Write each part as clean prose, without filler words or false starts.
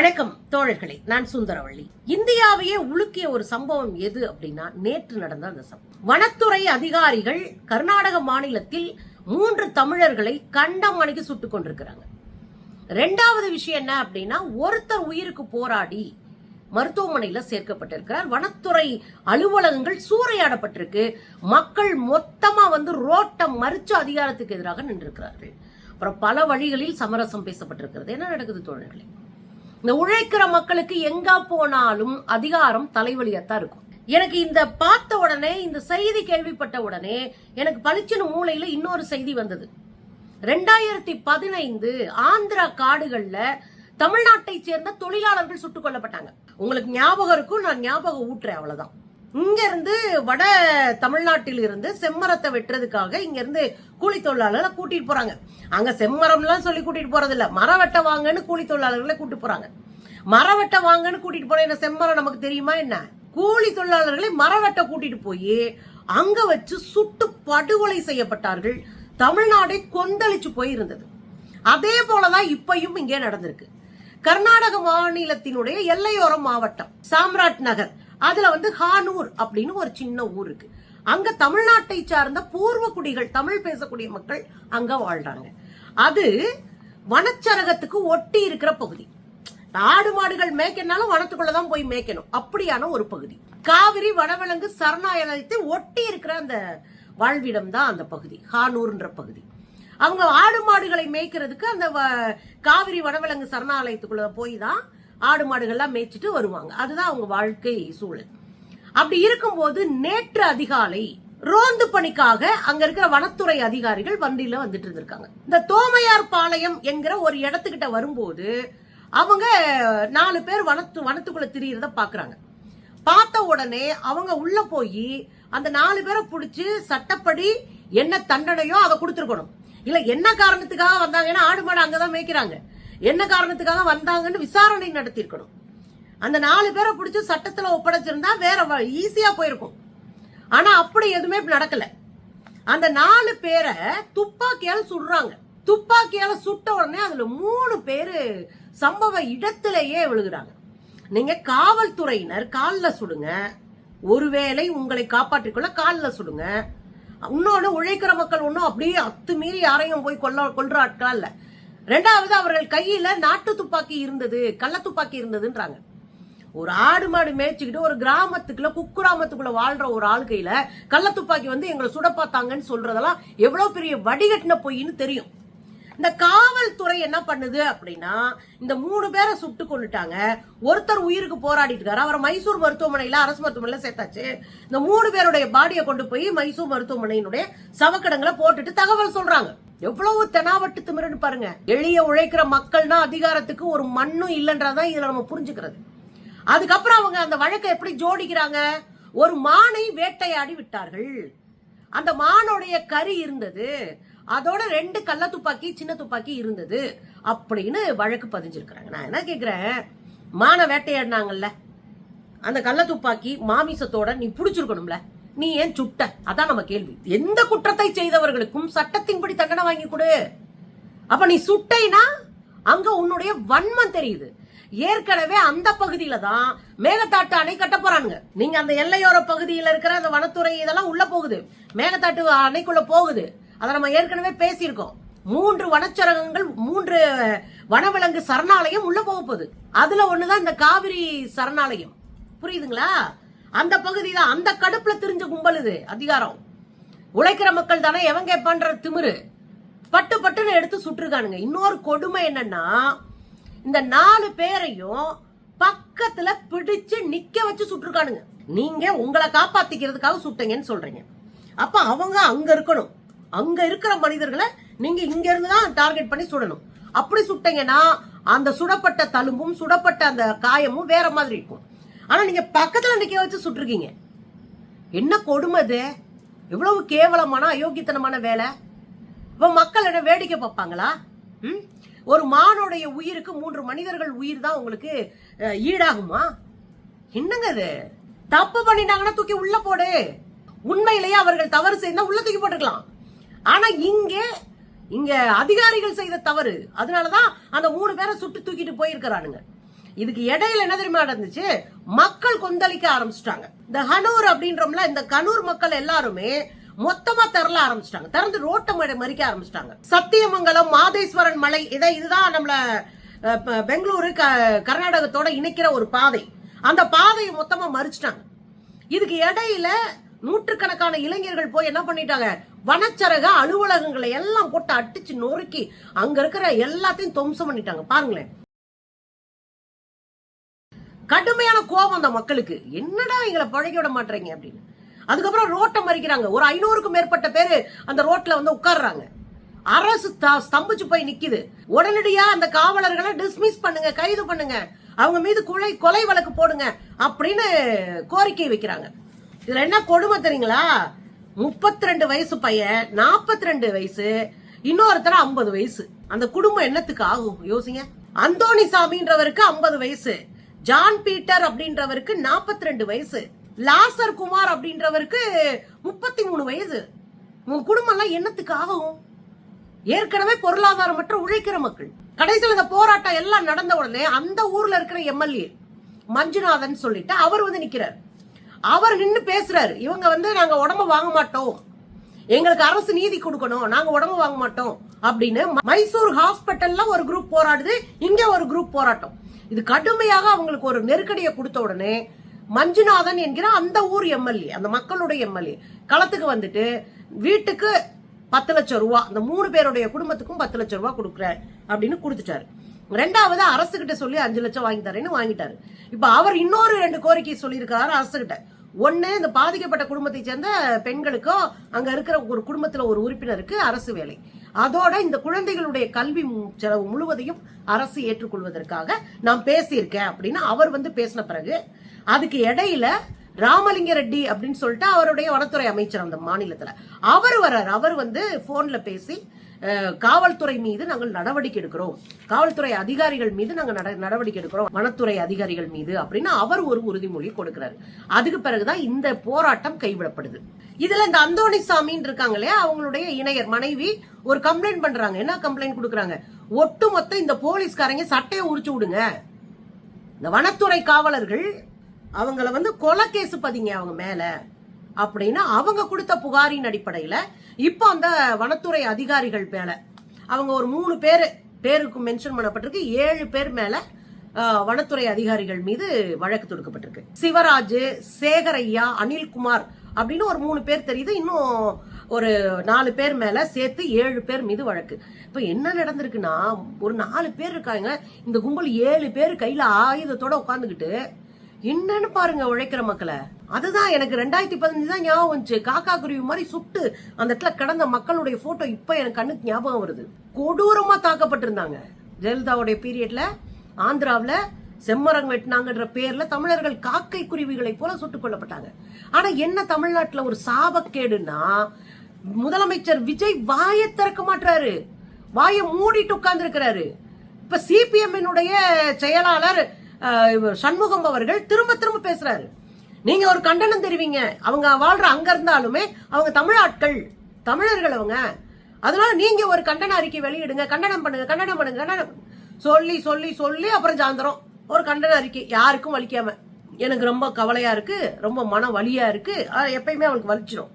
வணக்கம் தோழர்களே, நான் சுந்தரவள்ளி. இந்தியாவையே உலுக்கிய ஒரு சம்பவம் எது அப்படின்னா நேற்று நடந்த அந்த சம்பவம். வனத்துறை அதிகாரிகள் கர்நாடக மாநிலத்தில் 3 தமிழர்களை கண்டமணிக்கு சுட்டுக் கொண்டிருக்கிறாங்க. 2வது விஷயம் என்ன அப்படின்னா, ஒருத்தர் உயிருக்கு போராடி மருத்துவமனையில சேர்க்கப்பட்டிருக்கிறார். வனத்துறை அலுவலகங்கள் சூறையாடப்பட்டிருக்கு. மக்கள் மொத்தமா ரோட்டை மறிச்சு அதிகாரத்துக்கு எதிராக நின்றிருக்கிறார்கள். அப்புறம் பல வழிகளில் சமரசம் பேசப்பட்டிருக்கிறது. என்ன நடக்குது தோழர்களே? இந்த உழைக்கிற மக்களுக்கு எங்க போனாலும் அதிகாரம் தலைவலியாத்தான் இருக்கும். எனக்கு இந்த பார்த்த உடனே, இந்த செய்தி கேள்விப்பட்ட உடனே எனக்கு பளிச்சுன்னு மூளையில இன்னொரு செய்தி வந்தது. 2015 ஆந்திரா காடுகள்ல தமிழ்நாட்டை சேர்ந்த தொழிலாளர்கள் சுட்டுக் கொல்லப்பட்டாங்க. உங்களுக்கு ஞாபகம் இருக்கும், நான் ஞாபகம் ஊட்டுறேன், அவ்வளவுதான். இங்க இருந்து வட தமிழ்நாட்டில் இருந்து செம்மரத்தை வெட்டுறதுக்காக இங்க இருந்து கூலி தொழிலாளர்களை கூட்டிட்டு போறாங்க. அங்க செம்மரம் எல்லாம் சொல்லி கூட்டிட்டு போறது இல்ல, மரம் வெட்ட வாங்கன்னு கூலி தொழிலாளர்களை கூட்டிட்டு போறாங்க. மரம் வெட்ட வாங்கன்னு கூட்டிட்டு போற என்ன செம்மரம் நமக்கு தெரியுமா என்ன? கூலி தொழிலாளர்களை மரம் வெட்ட கூட்டிட்டு போய் அங்க வச்சு சுட்டு படுகொலை செய்யப்பட்டார்கள். தமிழ்நாடே கொந்தளிச்சு போயிருந்தது. அதே போலதான் இப்பயும் இங்கே நடந்திருக்கு. கர்நாடக மாநிலத்தினுடைய எல்லையோர மாவட்டம் சாம்ராட் நகர், அதுல ஹானூர் அப்படின்னு ஒரு சின்ன ஊர் இருக்கு. அங்க தமிழ்நாட்டை சார்ந்த பூர்வ குடிகள், தமிழ் பேசக்கூடிய மக்கள் அங்க வாழ்றாங்க. அது வனச்சரகத்துக்கு ஒட்டி இருக்கிற பகுதி. ஆடு மாடுகள் மேய்க்கனாலும் வனத்துக்குள்ளதான் போய் மேய்க்கணும், அப்படியான ஒரு பகுதி. காவிரி வனவிலங்கு சரணாலயத்தை ஒட்டி இருக்கிற அந்த வாழ்விடம் தான் அந்த பகுதி, ஹானூர்ன்ற பகுதி. அவங்க ஆடு மாடுகளை மேய்க்கிறதுக்கு அந்த காவிரி வனவிலங்கு சரணாலயத்துக்குள்ள போய் தான் ஆடு மாடுகள்லாம் மேய்ச்சிட்டு வருவாங்க. அதுதான் அவங்க வாழ்க்கை சூழல். அப்படி இருக்கும்போது நேற்று அதிகாலை ரோந்து பணிக்காக அங்க இருக்கிற வனத்துறை அதிகாரிகள் வண்டியில வந்துட்டு இருந்திருக்காங்க. இந்த தோமையார் பாளையம் என்கிற ஒரு இடத்துக்கிட்ட வரும்போது அவங்க 4 பேர் வனத்துக்குள்ள திரியறத பாக்குறாங்க. பார்த்த உடனே அவங்க உள்ள போய் அந்த 4 பேரை பிடிச்சு சட்டப்படி என்ன தண்டனையோ அதை கொடுத்துருக்கணும். இல்ல என்ன காரணத்துக்காக வந்தாங்கன்னா, ஆடு மாடு அங்கதான் மேய்க்கிறாங்க, என்ன காரணத்துக்காக வந்தாங்கன்னு விசாரணை நடத்தி இருக்கணும். அந்த 4 பேரை பிடிச்சு சட்டத்துல ஒப்படைச்சிருந்தா வேற ஈஸியா போயிருக்கும். ஆனா அப்படி எதுவுமே நடக்கல. அந்த 4 பேரை துப்பாக்கியால சுடுறாங்க. துப்பாக்கியால சுட்ட உடனே அதுல 3 பேரு சம்பவ இடத்திலேயே விழுகிறாங்க. நீங்க காவல்துறையினர் காலில் சுடுங்க, ஒருவேளை உங்களை காப்பாற்றிக்கொள்ள காலில் சுடுங்க. இன்னொன்னு, உழைக்கிற மக்கள் ஒன்னும் அப்படியே அத்துமீறி யாரையும் போய் கொல்ற ஆட்களா இல்ல. 2வது, அவர்கள் கையில நாட்டு துப்பாக்கி இருந்தது, கள்ள துப்பாக்கி இருந்ததுன்றாங்க. ஒரு ஆடு மாடு மேய்ச்சிக்கிட்டு ஒரு கிராமத்துக்குள்ள குக்கிராமத்துக்குள்ள வாழ்ற ஒரு ஆள் கையில கள்ள துப்பாக்கி எங்களை சுட பார்த்தாங்கன்னு சொல்றதெல்லாம் எவ்வளவு பெரிய வடிகட்டின பொய்ன்னு தெரியும். இந்த காவல்துறை என்ன பண்ணுது அப்படின்னா, இந்த 3 பேரை சுட்டு கொண்டுட்டாங்க. ஒருத்தர் உயிருக்கு போராடிட்டு இருக்காரு. அவரை மைசூர் மருத்துவமனையில, அரசு மருத்துவமனையில சேர்த்தாச்சு. இந்த 3 பேருடைய பாடியை கொண்டு போய் மைசூர் மருத்துவமனையினுடைய சவக்கடங்களை போட்டுட்டு தகவல் சொல்றாங்க. எவ்வளவு தெனாவட்டு திமிருன்னு பாருங்க. எளிய உழைக்கிற மக்கள்னா அதிகாரத்துக்கு ஒரு மண்ணும் இல்லைன்றதான் இதுல நம்ம புரிஞ்சுக்கிறது. அதுக்கப்புறம் அவங்க அந்த வழக்கை எப்படி ஜோடிக்கிறாங்க? ஒரு மானை வேட்டையாடி விட்டார்கள். அந்த மானுடைய கறி இருந்தது, அதோட 2 கள்ள துப்பாக்கி, சின்ன துப்பாக்கி இருந்தது அப்படின்னு வழக்கு பதிஞ்சிருக்கிறாங்க. நான் என்ன கேக்குறேன், மான வேட்டையாடினாங்கல்ல, அந்த கள்ள துப்பாக்கி மாமிசத்தோட நீ புடிச்சிருக்கணும்ல, நீ ஏன் சுட்ட? அதான் நம்ம கேள்வி. எந்த குற்றத்தை செய்தவர்களுக்கும் சட்டத்தின்படி தண்டனை வாங்கி கொடு. அப்ப நீ சுட்டைனா அங்க உன்னுடைய வன்மம் தெரியுது. ஏற்கனவே அந்த பகுதியில தான் மேகதாட்டு அணை கட்ட போறாங்க. நீங்க அந்த எல்லையோர பகுதியில இருக்கிற அந்த வனத்துறை இதெல்லாம் உள்ள போகுது, மேகதாட்டு அணைக்குள்ள போகுது. அதை நம்ம ஏற்கனவே பேசியிருக்கோம். 3 வனச்சரகங்கள், 3 வனவிலங்கு சரணாலயம் உள்ள போக போகுது. அதுல ஒண்ணுதான் இந்த காவிரி சரணாலயம். புரியுதுங்களா? அந்த பகுதி தான். அந்த கடுப்புல தெரிஞ்ச கும்பல் இது. அதிகாரம் உழைக்கிற மக்கள் தானே, எவன் கேட்பான்ற திமிரு பட்டு பட்டுன்னு எடுத்து சுட்டுருக்கானுங்க. இன்னொரு கொடுமை என்னன்னா, இந்த 4 பேரையும் பக்கத்துல பிடிச்சு நிக்க வச்சு சுட்டுருக்கானுங்க. நீங்க உங்களை காப்பாத்திக்கிறதுக்காக சுட்டீங்கன்னு சொல்றீங்க. அப்ப அவங்க அங்க இருக்கணும். அங்க இருக்கிற மனிதர்களை நீங்க இங்க இருந்துதான் டார்கெட் பண்ணி சுடணும். அப்படி சுட்டீங்கன்னா அந்த சுடப்பட்ட தழும்பும் சுடப்பட்ட அந்த காயமும் வேற மாதிரி இருக்கும். ஆனா நீங்க பக்கத்துல நிக்க வச்சு சுட்டுருக்கீங்க. என்ன கொடுமை இது? எவ்வளவு கேவலமான அயோக்கியத்தனமான வேலை. இப்ப மக்கள் என்ன வேடிக்கை பார்ப்பாங்களா? ஒரு மானுடைய உயிருக்கு 3 மனிதர்கள் உயிர் தான் உங்களுக்கு ஈடாகுமா? என்னங்க இது? தப்பு பண்ணிட்டாங்கன்னா தூக்கி உள்ள போடு. உண்மையிலேயே அவர்கள் தவறு செய்தா உள்ள தூக்கி போட்டுக்கலாம். ஆனா இங்க அதிகாரிகள் செய்த தவறு, அதனாலதான் அந்த 3 பேரை சுட்டு தூக்கிட்டு போயிருக்கிறானுங்க. இதுக்கு இடையில என்ன தெரியுமா நடந்துச்சு, மக்கள் கொந்தளிக்க ஆரம்பிச்சிட்டாங்க. இந்த ஹனூர் அப்படின்றோம்ல, இந்த கனூர் மக்கள் எல்லாருமே மொத்தமா திரள ஆரம்பிச்சிட்டாங்க. திறந்து ரோட்டை மறிக்க ஆரம்பிச்சிட்டாங்க. சத்தியமங்கலம், மாதேஸ்வரன் மலை, இதுதான் நம்மள பெங்களூரு கர்நாடகத்தோட இணைக்கிற ஒரு பாதை. அந்த பாதையை மொத்தமா மறிச்சிட்டாங்க. இதுக்கு இடையில நூற்றுக்கணக்கான இளைஞர்கள் போய் என்ன பண்ணிட்டாங்க, வனச்சரக அலுவலகங்களை எல்லாம் போட்டு அடிச்சு நொறுக்கி அங்க இருக்கிற எல்லாத்தையும் துவம்சம் பண்ணிட்டாங்க. பாருங்களேன், கடுமையான கோபம் அந்த மக்களுக்கு. என்னடா எங்களை பழகி விட மாட்டீங்க அப்படின்னு. அதுக்கப்புறம் ரோட்டை மறிக்கிறாங்க. ஒரு 500க்கும் மேற்பட்ட பேரு அந்த ரோட்ல வந்து உட்கார்றாங்க. அரசு ஸ்தம்பிச்சு போய் நிக்குது. உடனடியா அந்த காவலர்களை டிஸ்மிஸ் பண்ணுங்க, கைது பண்ணுங்க, அவங்க மீது கொலை வழக்கு போடுங்க அப்படின்னு கோரிக்கை வைக்கிறாங்க. இதுல என்ன கொடுமை தெரியுங்களா, 32 வயசு பையன், 42 வயசு, இன்னொருத்தர 50 வயசு. அந்த குடும்பம் என்னத்துக்கு ஆகும் யோசிங்க. அந்தோணி சாமின்றவருக்கு 50 வயசு, ஜான் பீட்டர் அப்படின்றவருக்கு 42 வயசு, லாசர் குமார் அப்படின்றவருக்கு 33 வயசு. உங்க குடும்பம் எல்லாம் என்னத்துக்கு ஆகும்? ஏற்கனவே பொருளாதாரமற்ற உழைக்கிற மக்கள். கடைசியில் இந்த போராட்டம் எல்லாம் நடந்த உடனே அந்த ஊர்ல இருக்கிற எம்எல்ஏ மஞ்சுநாதன் சொல்லிட்டு அவர் வந்து நிக்கிறார். அவர் நின்று பேசுறாரு, இவங்க வந்து நாங்க உடம்பு வாங்க மாட்டோம், எங்களுக்கு அரசு நீதி கொடுக்கணும், நாங்க உடம்பு வாங்க மாட்டோம் அப்படின்னு. மைசூர் ஹாஸ்பிட்டல்ல ஒரு குரூப் போராடுது, இங்க ஒரு குரூப் போராட்டம். இது கடுமையாக அவங்களுக்கு ஒரு நெருக்கடியை கொடுத்த உடனே மஞ்சுநாதன் என்கிற அந்த ஊர் எம்எல்ஏ, அந்த மக்களுடைய எம்எல்ஏ களத்துக்கு வந்துட்டு வீட்டுக்கு 10 லட்சம் ரூபாய், அந்த 3 பேருடைய குடும்பத்துக்கும் 10 லட்சம் ரூபாய் கொடுக்குறேன் அப்படின்னு கொடுத்துட்டாரு. ரெண்டாவது அரசு கிட்ட சொல்லி 5 லட்சம் வாங்கி தரேன்னு வாங்கிட்டாரு. இப்ப அவர் இன்னொரு 2 கோரிக்கை சொல்லியிருக்காரு அரசு கிட்ட. ஒன்னு, இந்த பாதிக்கப்பட்ட குடும்பத்தை சேர்ந்த பெண்களுக்கோ அங்க இருக்கிற ஒரு குடும்பத்துல ஒரு உறுப்பினருக்கு அரசு வேலை, அதோட இந்த குழந்தைகளுடைய கல்வி செலவு முழுவதையும் அரசு ஏற்றுக்கொள்வதற்காக நான் பேசியிருக்கேன் அப்படின்னு அவர் வந்து பேசின பிறகு, அதுக்கு இடையில ராமலிங்க ரெட்டி அப்படின்னு சொல்லிட்டு அவருடைய வனத்துறை அமைச்சர் அந்த மாநிலத்துல அவர் வர்றார். அவர் வந்து போன்ல பேசி காவல்துறை மீது நாங்கள் நடவடிக்கை எடுக்கிறோம், காவல்துறை அதிகாரிகள் மீது நாங்கள் நடவடிக்கை எடுக்கிறோம், வனத்துறை அதிகாரிகள் மீது அப்படின்னு அவர் ஒரு உறுதிமொழி கொடுக்கிறாரு. அதுக்கு பிறகுதான் இந்த போராட்டம் கைவிடப்படுது. இதுல இந்த அந்தோணி சாமின்னு இருக்காங்க இல்லையா, அவங்களுடைய இணையர் மனைவி ஒரு கம்ப்ளைண்ட் பண்றாங்க. என்ன கம்ப்ளைண்ட் கொடுக்கறாங்க, ஒட்டுமொத்த இந்த போலீஸ்காரங்க சட்டையை உரிச்சு விடுங்க, இந்த வனத்துறை காவலர்கள் அவங்கள வந்து கொலை கேஸ் பதிங்க அவங்க மேல அப்படின்னு அவங்க கொடுத்த புகாரின் அடிப்படையில இப்போ அந்த வனத்துறை அதிகாரிகள் மேல அவங்க ஒரு 3 பேருக்கு மென்ஷன் பண்ணப்பட்டிருக்கு. 7 பேர் மேல வனத்துறை அதிகாரிகள் மீது வழக்கு தொடுக்கப்பட்டிருக்கு. சிவராஜ், சேகரையா, அனில்குமார் அப்படின்னு ஒரு 3 பேர் தெரியுது. இன்னும் ஒரு 4 பேர் மேல சேர்த்து 7 பேர் மீது வழக்கு. இப்ப என்ன நடந்திருக்குன்னா, ஒரு 4 பேர் இருக்காங்க, இந்த கும்பல் 7 பேர் கையில ஆயுதத்தோட உட்காந்துக்கிட்டு என்னன்னு பாருங்க உழைக்கிற மக்களை. அதுதான் எனக்கு 2015 தான் ஞாபகம் வந்துச்சு. காக்கா குருவி மாதிரி சுட்டு அந்த இடத்துல கிடந்த மக்களுடைய போட்டோ இப்ப எனக்கு கண்ணுக்கு ஞாபகம் வருது. கொடூரமா தாக்கப்பட்டிருந்தாங்க. ஜெயலலிதாவுடைய பீரியட்ல ஆந்திராவில செம்மரம் வெட்டினாங்கன்ற பேர்ல தமிழர்கள் காக்கை குருவிகளை போல சுட்டுக் கொல்லப்பட்டாங்க. ஆனா என்ன தமிழ்நாட்டுல ஒரு சாபக்கேடுன்னா, முதலமைச்சர் விஜய் வாயை திறக்க மாட்டாரு, வாயை மூடிட்டு உட்கார்ந்து இருக்கிறாரு. இப்ப சிபிஎம் செயலாளர் சண்முகம் அவர்கள் திரும்ப திரும்ப பேசுறாரு. நீங்க ஒரு கண்டனம் தெரிவிங்க, அவங்க வாழ்ற அங்க இருந்தாலுமே அவங்க தமிழ் ஆட்கள், தமிழர்கள் அவங்க, அதனால நீங்க ஒரு கண்டன அறிக்கை வெளியிடுங்க, கண்டனம் பண்ணுங்க சொல்லி சொல்லி சொல்லி அப்புறம் சாயந்தரம் ஒரு கண்டன அறிக்கை யாருக்கும் வலிக்காம. எனக்கு ரொம்ப கவலையா இருக்கு, ரொம்ப மன வலியா இருக்கு. எப்பயுமே அவனுக்கு வலிச்சிரும்,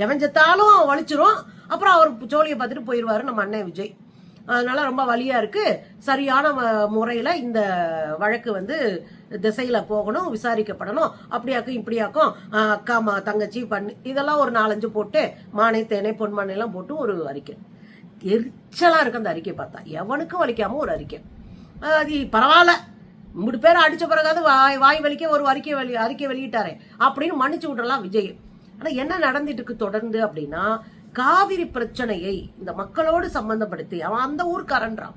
எவன் செத்தாலும் வலிச்சிரும். அப்புறம் அவர் ஜோலியை பார்த்துட்டு போயிடுவாரு நம்ம அண்ணன் விஜய். அதனால ரொம்ப வலியா இருக்கு, சரியான முறையில இந்த வழக்கு வந்து திசையில போகணும், விசாரிக்கப்படணும், அப்படியாக்கும் இப்படியாக்கும், அக்கா தங்கச்சி பண்ணு இதெல்லாம் ஒரு 4-5 போட்டு மானை தேனை பொன்மானை எல்லாம் போட்டு ஒரு அறிக்கை. எரிச்சலா இருக்கு அந்த அறிக்கை பார்த்தா, எவனுக்கும் வலிக்காம ஒரு அறிக்கை. அது பரவாயில்ல, 3 பேர் அடிச்ச பிறகாவது வாய் வலிக்க ஒரு அறிக்கை வெளியிட்டாரே அப்படின்னு மன்னிச்சு விட்டுறலாம் விஜய். ஆனா என்ன நடந்துட்டு இருக்கு தொடர்ந்து அப்படின்னா, காவிரி பிரச்சனையை இந்த மக்களோடு சம்பந்தப்படுத்தி அவன் அந்த ஊர்க்காரன்றான்,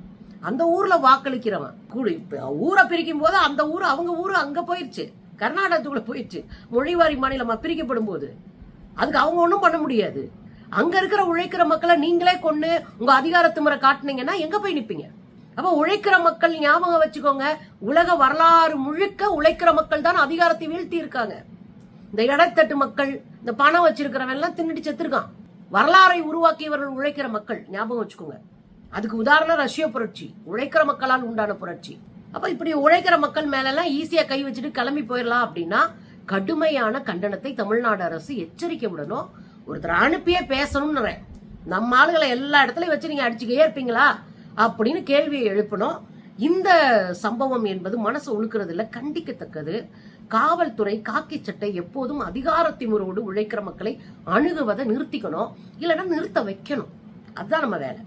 அந்த ஊர்ல வாக்களிக்கிறவன் ஊரை பிரிக்கும் போது அந்த ஊர் அவங்க ஊரு அங்க போயிடுச்சு, கர்நாடகத்துக்குள்ள போயிடுச்சு. மொழிவாரி மாநிலமா பிரிக்கப்படும் போது அதுக்கு அவங்க ஒண்ணும் பண்ண முடியாது. அங்க இருக்கிற உழைக்கிற மக்களை நீங்களே கொண்டு உங்க அதிகாரத்து முறை காட்டுனீங்கன்னா எங்க போய் நிப்பீங்க? அப்ப உழைக்கிற மக்கள் ஞாபகம் வச்சுக்கோங்க, உலக வரலாறு முழுக்க உழைக்கிற மக்கள் தான் அதிகாரத்தை வீழ்த்தி இருக்காங்க. இந்த இடைத்தட்டு மக்கள், இந்த பணம் வச்சிருக்கிறவன் எல்லாம் தின்னுட்டு செத்துருக்கான். வரலாறை உருவாக்கியவர்கள் உழைக்கிற மக்கள், ஞாபகம் வச்சுக்கோங்க. அதுக்கு உதாரணம் ரஷ்ய புரட்சி, உழைக்கிற மக்களால் உண்டான புரட்சி. அப்ப இப்படி உழைக்கிற மக்கள் மேல எல்லாம் ஈஸியா கை வச்சுட்டு கிளம்பி போயிடலாம் அப்படின்னா கடுமையான கண்டனத்தை தமிழ்நாடு அரசு எச்சரிக்கை விடணும். ஒருத்தர் அனுப்பியே பேசணும்னு நம்ம ஆளுகளை எல்லா இடத்துலயும் வச்சு நீங்க அடிச்சுக்கே இருப்பீங்களா அப்படின்னு கேள்வியை எழுப்பணும். இந்த சம்பவம் என்பது மனசு உழுக்கிறது இல்ல, கண்டிக்கத்தக்கது. காவல்துறை காக்கி சட்டை எப்போதும் அதிகாரத்திமுறோடு உழைக்கிற மக்களை அணுகுவதை நிறுத்திக்கணும், இல்லைன்னா நிறுத்த வைக்கணும். அதுதான் நம்ம வேலை.